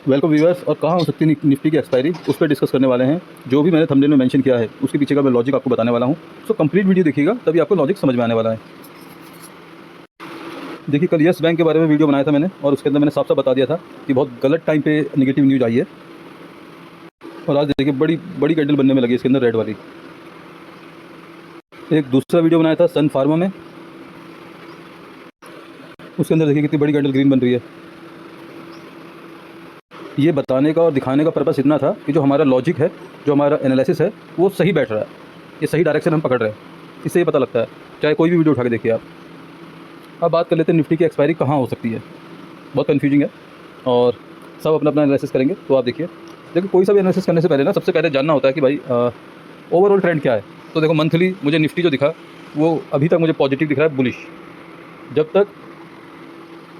Welcome viewers. और कहाँ हो सकती है निफ्टी की एक्सपायरी, उस पर डिस्कस करने वाले हैं। जो भी मैंने थंबनेल में मेंशन किया है उसके पीछे का मैं लॉजिक आपको बताने वाला हूँ। सो कंप्लीट वीडियो देखिएगा, तभी आपको लॉजिक समझ में आने वाला है। देखिए, कल यस बैंक के बारे में वीडियो बनाया था मैंने, और उसके अंदर मैंने साफ साफ बता दिया था कि बहुत गलत टाइम पे नेगेटिव न्यूज़ आई है। और आज देखिए बड़ी बड़ी कैंडल बनने में लगी इसके अंदर, रेड वाली। एक दूसरा वीडियो बनाया था सन फार्मा में, उसके अंदर देखिए कितनी बड़ी कैंडल ग्रीन बन रही है। ये बताने का और दिखाने का पर्पस इतना था कि जो हमारा लॉजिक है, जो हमारा एनालिसिस है, वो सही बैठ रहा है, ये सही डायरेक्शन हम पकड़ रहे हैं। इससे ये पता लगता है, चाहे कोई भी वीडियो उठा के देखिए आप। अब बात कर लेते हैं निफ्टी की एक्सपायरी कहाँ हो सकती है। बहुत कन्फ्यूजिंग है और सब अपना अपना एनालिसिस करेंगे। तो आप देखिए कोई सा भी एनालिसिस करने से पहले ना, सबसे पहले जानना होता है कि भाई ओवरऑल ट्रेंड क्या है। तो देखो मंथली मुझे निफ्टी जो दिखा वो अभी तक मुझे पॉजिटिव दिख रहा है, बुलिश। जब तक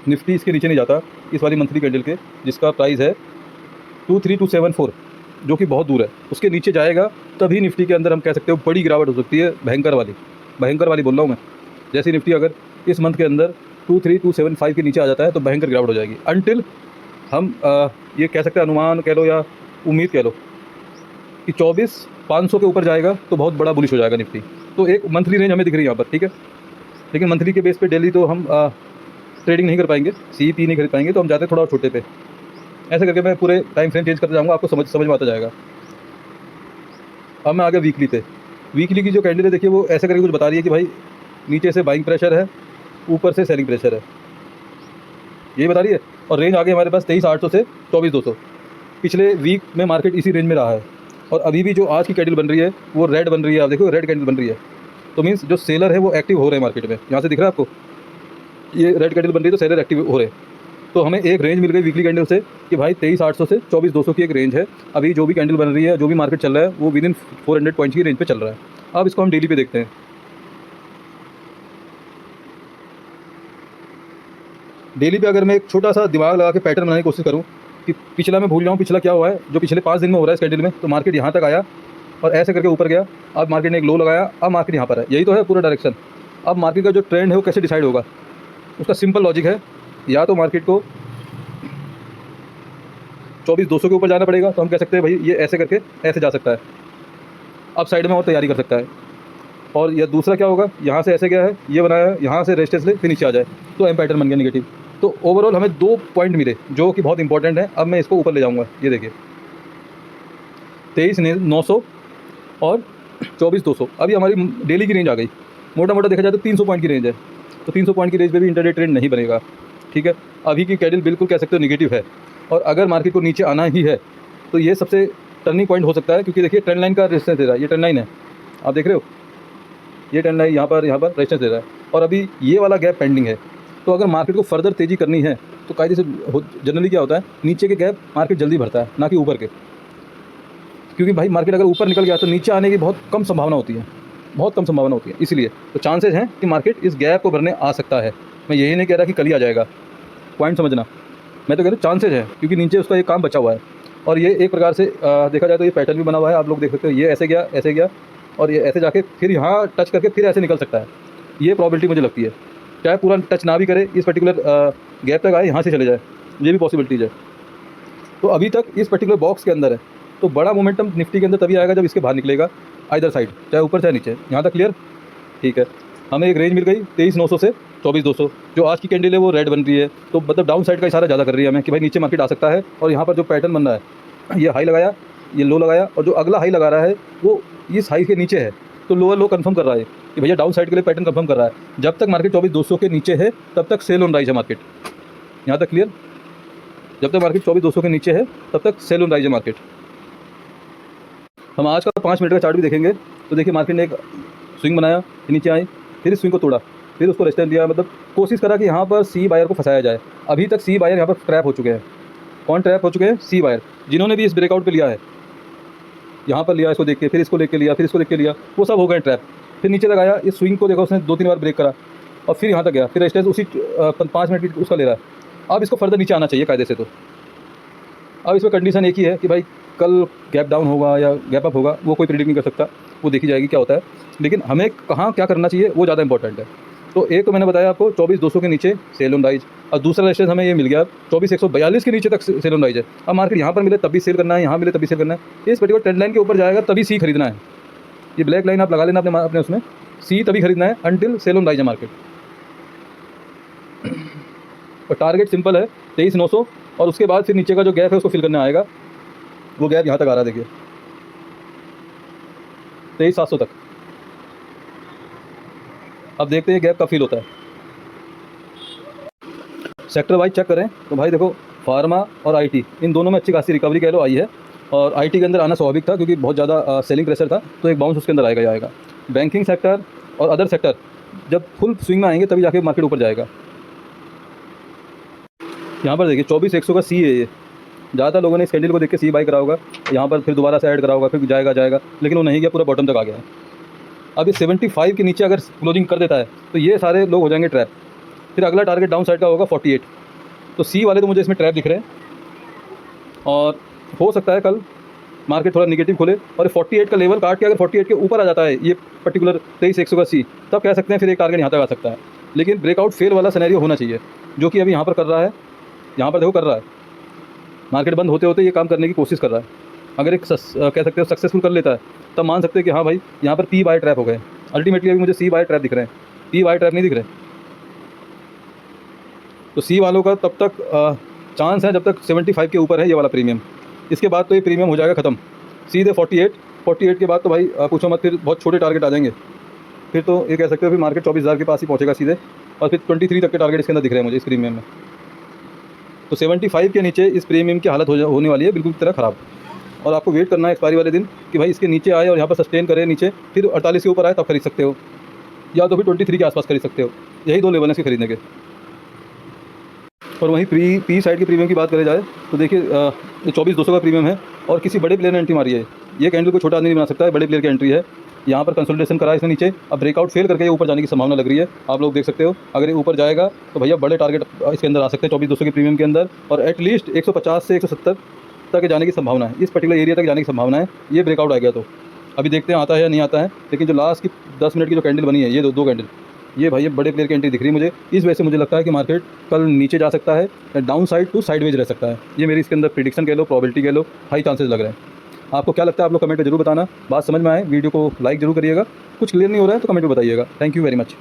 निफ्टी इसके नीचे नहीं जाता, इस वाली मंथली कैंडल के जिसका प्राइस है 23274, जो कि बहुत दूर है, उसके नीचे जाएगा तभी निफ्टी के अंदर हम कह सकते हो बड़ी गिरावट हो सकती है। भयंकर वाली बोल रहा हूँ मैं। जैसे निफ्टी अगर इस मंथ के अंदर 23275 के नीचे आ जाता है तो भयंकर गिरावट हो जाएगी। अनटिल हम ये कह सकते हैं, अनुमान कह लो या उम्मीद कह लो कि 24500 के ऊपर जाएगा तो बहुत बड़ा बुलिश हो जाएगा निफ्टी। तो एक मंथली रेंज हमें दिख रही है यहाँ पर, ठीक है। लेकिन मंथली के बेस पे डेली तो हम ट्रेडिंग नहीं कर पाएंगे, CEP नहीं खरीद पाएंगे, तो हम जाते हैं थोड़ा छोटे पे। ऐसे करके मैं पूरे टाइम फ्रेम चेंज करते जाऊँगा, आपको समझ में आता जाएगा। अब मैं आ गया वीकली पे। वीकली की जो कैंडल है देखिए, वो ऐसे करके कुछ बता रही है कि भाई नीचे से बाइंग प्रेशर है, ऊपर से सेलिंग प्रेशर है, यही बता रही है। और रेंज आ गई हमारे पास 23800 से 24200। पिछले वीक में मार्केट इसी रेंज में रहा है, और अभी भी जो आज की कैंडल बन रही है वो रेड बन रही है। आप देखो रेड कैंडल बन रही है, तो मीन्स जो सेलर है वो एक्टिव हो रहे हैं मार्केट में। यहाँ से दिख रहा है आपको, ये रेड कैंडल बन रही है तो सेलर एक्टिव हो रहे हैं। तो हमें एक रेंज मिल गई वीकली कैंडल से कि भाई 23800 से 24200 की एक रेंज है। अभी जो भी कैंडल बन रही है, जो भी मार्केट चल रहा है, वो विद इन 400 पॉइंट्स की रेंज पे चल रहा है। अब इसको हम डेली पे देखते हैं। डेली पे अगर मैं एक छोटा सा दिमाग लगा के पैटर्न बनाने की कोशिश करूँ कि पिछला मैं भूल जाऊँ, पिछला क्या हुआ है जो पिछले 5 दिन में हो रहा है इस कैंडल में। तो मार्केट यहाँ तक आया और ऐसे करके ऊपर गया, अब मार्केट ने एक लो लगाया, अब मार्केट यहाँ पर है। यही तो है पूरा डायरेक्शन। अब मार्केट का जो ट्रेंड है वो कैसे डिसाइड होगा, उसका सिंपल लॉजिक है। या तो मार्केट को 24200 के ऊपर जाना पड़ेगा, तो हम कह सकते हैं भाई ये ऐसे करके ऐसे जा सकता है, अब साइड में और तैयारी कर सकता है। और या दूसरा क्या होगा, यहाँ से ऐसे गया है, ये बनाया है, यहाँ से रेजिस्टेंस ले फिर नीचे आ जाए, तो एम पैटर्न बन गया निगेटिव। तो ओवरऑल हमें 2 पॉइंट मिले जो कि बहुत इंपॉर्टेंट है। अब मैं इसको ऊपर ले जाऊँगा। ये देखिए 23900 और 24200। अभी हमारी डेली की रेंज आ गई। मोटा मोटा देखा जाए तो 300 पॉइंट की रेंज है, तो 300 पॉइंट की रेंज पे भी इंटरडे ट्रेंड नहीं बनेगा, ठीक है। अभी की कैंडल बिल्कुल कह सकते हो नेगेटिव है, और अगर मार्केट को नीचे आना ही है तो ये सबसे टर्निंग पॉइंट हो सकता है। क्योंकि देखिए ट्रेंड लाइन का रेजिस्टेंस दे रहा है, ये ट्रेंड लाइन है, आप देख रहे हो, ये ट्रेंड लाइन यहाँ पर रेजिस्टेंस दे रहा है, और अभी ये वाला गैप पेंडिंग है। तो अगर मार्केट को फर्दर तेज़ी करनी है तो कायदे से जनरली क्या होता है, नीचे के गैप मार्केट जल्दी भरता है, ना कि ऊपर के। क्योंकि भाई मार्केट अगर ऊपर निकल गया तो नीचे आने की बहुत कम संभावना होती है, बहुत कम संभावना होती है। इसलिए तो चांसेस हैं कि मार्केट इस गैप को भरने आ सकता है। मैं यही नहीं कह रहा कि कल ही आ जाएगा, पॉइंट समझना। मैं तो कह रहा हूँ चांसेस है, क्योंकि नीचे उसका एक काम बचा हुआ है। और ये एक प्रकार से देखा जाए तो ये पैटर्न भी बना हुआ है, आप लोग देख सकते हो। ये ऐसे गया और ये ऐसे जाके फिर यहाँ टच करके फिर ऐसे निकल सकता है। ये प्रॉबिलिटी मुझे लगती है, चाहे पूरा टच ना भी करे, इस पर्टिकुलर गैप तक आए, यहाँ से चले जाए, ये भी पॉसिबिलिटीज़ है। तो अभी तक इस पर्टिकुलर बॉक्स के अंदर है, तो बड़ा मोमेंटम निफ्टी के अंदर तभी आएगा जब इसके बाहर निकलेगा, आइदर साइड, चाहे ऊपर चाहे नीचे। यहाँ तक क्लियर, ठीक है। हमें एक रेंज मिल गई 23900 से 24200। जो आज की कैंडल है वो रेड बन रही है, तो मतलब डाउन साइड का इशारा ज़्यादा कर रही है हमें कि भाई नीचे मार्केट आ सकता है। और यहाँ पर जो पैटर्न बन रहा है, ये हाई लगाया, ये लो लगाया, और जो अगला हाई लगा रहा है वो इस हाई के नीचे है, तो लोअर लो कंफर्म कर रहा है कि भैया डाउन साइड के लिए पैटर्न कंफर्म कर रहा है। जब तक मार्केट 24200 के नीचे है तब तक सेल ऑन राइज है मार्केट। यहाँ तक क्लियर, जब तक मार्केट 24200 के नीचे है तब तक सेल ऑन राइज है मार्केट। हम आज का 5 मिनट का चार्ट भी देखेंगे, तो देखिए मार्केट ने एक स्विंग बनाया, नीचे आई, फिर इस स्विंग को तोड़ा, फिर उसको रेजिस्टेंस दिया, मतलब कोशिश करा कि यहाँ पर सी बायर को फंसाया जाए। अभी तक सी बायर यहाँ पर ट्रैप हो चुके हैं। कौन ट्रैप हो चुके हैं? सी बायर, जिन्होंने भी इस ब्रेकआउट पे लिया है, यहाँ पर लिया, इसको देख के, फिर इसको लेके लिया, फिर इसको देख के लिया, वो सब हो गए ट्रैप। फिर नीचे तक आया, इस स्विंग को देखा उसने 2-3 बार ब्रेक करा, और फिर यहाँ तक गया, फिर रेजिस्टेंस उसी 5 मिनट की उसका ले रहा है। अब इसको फर्दर नीचे आना चाहिए कायदे से। तो अब इसमें कंडीशन एक ही है कि भाई कल गैप डाउन होगा या गैप अप होगा, वो कोई प्रेडिक्ट नहीं कर सकता, वो देखी जाएगी क्या होता है। लेकिन हमें कहाँ क्या करना चाहिए वो ज़्यादा इंपॉर्टेंट है। तो एक तो मैंने बताया आपको 24200 के नीचे सेल ऑन राइज। और दूसरा रेजिस्टेंस हमें ये मिल गया 24,142 के नीचे तक सेल ऑन राइज है। अब मार्केट यहाँ पर मिले तभी सेल करना है, यहाँ मिले तभी सेल करना है। इस पर्टिकुलर ट्रेंड लाइन के ऊपर जाएगा तभी सी खरीदना है। ये ब्लैक लाइन आप लगा लेना अपने उसमें, सी तभी खरीदना है अंटिल सेल ऑन राइज है मार्केट। और टारगेट सिंपल है 23,900 और उसके बाद फिर नीचे का जो गैप है उसको फिल करने आएगा। वो गैप यहाँ तक आ रहा है, देखिए 23,700 तक। अब देखते हैं गैप कब फिल होता है। सेक्टर वाइज चेक करें तो भाई देखो फार्मा और आईटी इन दोनों में अच्छी खासी रिकवरी कह लो आई है। और आईटी के अंदर आना स्वाभाविक था क्योंकि बहुत ज़्यादा सेलिंग प्रेशर था, तो एक बाउंस उसके अंदर आएगा ही आएगा। बैंकिंग सेक्टर और अदर सेक्टर जब फुल स्विंग में आएंगे तभी जाके मार्केट ऊपर जाएगा। यहाँ पर देखिए 24,100 का सी है ये। ज़्यादातर लोगों ने इस कैंडल को देख के सी बाई करा होगा, यहाँ पर फिर दोबारा से ऐड करा होगा, फिर जाएगा, लेकिन वो नहीं गया, पूरा बॉटम तक आ गया है। अब ये 75 के नीचे अगर क्लोजिंग कर देता है तो ये सारे लोग हो जाएंगे ट्रैप। फिर अगला टारगेट डाउन साइड का होगा 48। तो सी वाले तो मुझे इसमें ट्रैप दिख रहे हैं और हो सकता है कल मार्केट थोड़ा निगेटिव खोले और 48 का लेवल काट के अगर 48 के ऊपर आ जाता है ये पर्टिकुलर 23,100 का सी, तब कह सकते हैं फिर एक टारगेट यहाँ तक आ सकता है। लेकिन ब्रेकआउट फेल वाला सिनेरियो होना चाहिए, जो कि अभी यहाँ पर कर रहा है। यहाँ पर देखो कर रहा है, मार्केट बंद होते होते ये काम करने की कोशिश कर रहा है। अगर एक कह सकते हो सक्सेसफुल कर लेता है तब मान सकते हैं कि हाँ भाई यहाँ पर पी बाय ट्रैप हो गए। अल्टीमेटली अभी मुझे सी बाय ट्रैप दिख रहे हैं, पी बाय ट्रैप नहीं दिख रहे। तो सी वालों का तब तक चांस है जब तक 75 के ऊपर है ये वाला प्रीमियम। इसके बाद तो ये प्रीमियम हो जाएगा ख़त्म, सीधे 48 के बाद तो भाई पूछो मत, फिर बहुत छोटे टारगेट आ जाएंगे। फिर तो ये कह सकते हो फिर मार्केट 24,000 के पास ही पहुँचेगा सीधे, और फिर 23 तक के टारगेट इसके अंदर दिख रहे हैं मुझे इस प्रीमियम में। तो 75 के नीचे इस प्रीमियम की हालत होने वाली है बिल्कुल तरह ख़राब। और आपको वेट करना है एक्सपायरी वाले दिन कि भाई इसके नीचे आए और यहाँ पर सस्टेन करे नीचे, फिर 48 के ऊपर आए तब खरीद सकते हो, या तो फिर 23 के आसपास खरीद सकते हो। यही दो लेवल हैं इसके खरीदने के। और वहीं पी साइड के प्रीमियम की बात करें जाए तो देखिए 24,200 का प्रीमियम है और किसी बड़े प्लेयर ने एंट्री मारी है। ये कैंडल को छोटा आदमी नहीं बना सकता है, बड़े प्लेयर की एंट्री है। यहाँ पर कंसोलिडेशन करा है इसने नीचे, अब ब्रेकआउट फेल करके ये ऊपर जाने की संभावना लग रही है। आप लोग देख सकते हो अगर ये ऊपर जाएगा तो भैया बड़े टारगेट इसके अंदर आ सकते हैं 24,200 के प्रीमियम के अंदर, और एटलीस्ट 150 से 170 तक जाने की संभावना है, इस पर्टिकुलर एरिया तक जाने की संभावना है। ये ब्रेकआउट आ गया तो अभी देखते हैं आता है या नहीं आता है। लेकिन जो लास्ट की 10 मिनट की जो कैंडल बनी है, ये दो कैंडल, ये भाई ये बड़े प्लेयर की एंट्री दिख रही है मुझे। इस वजह से मुझे लगता है कि मार्केट कल नीचे जा सकता है, डाउन साइड टू साइडवेज रह सकता है। ये मेरी इसके अंदर प्रिडिक्शन कह लो, प्रोबेबिलिटी कह लो, हाई चांसेस लग रहे हैं। आपको क्या लगता है आप लोग कमेंट में जरूर बताना। बात समझ में आए वीडियो को लाइक जरूर करिएगा, कुछ क्लियर नहीं हो रहा है तो कमेंट में बताइएगा। Thank you very much.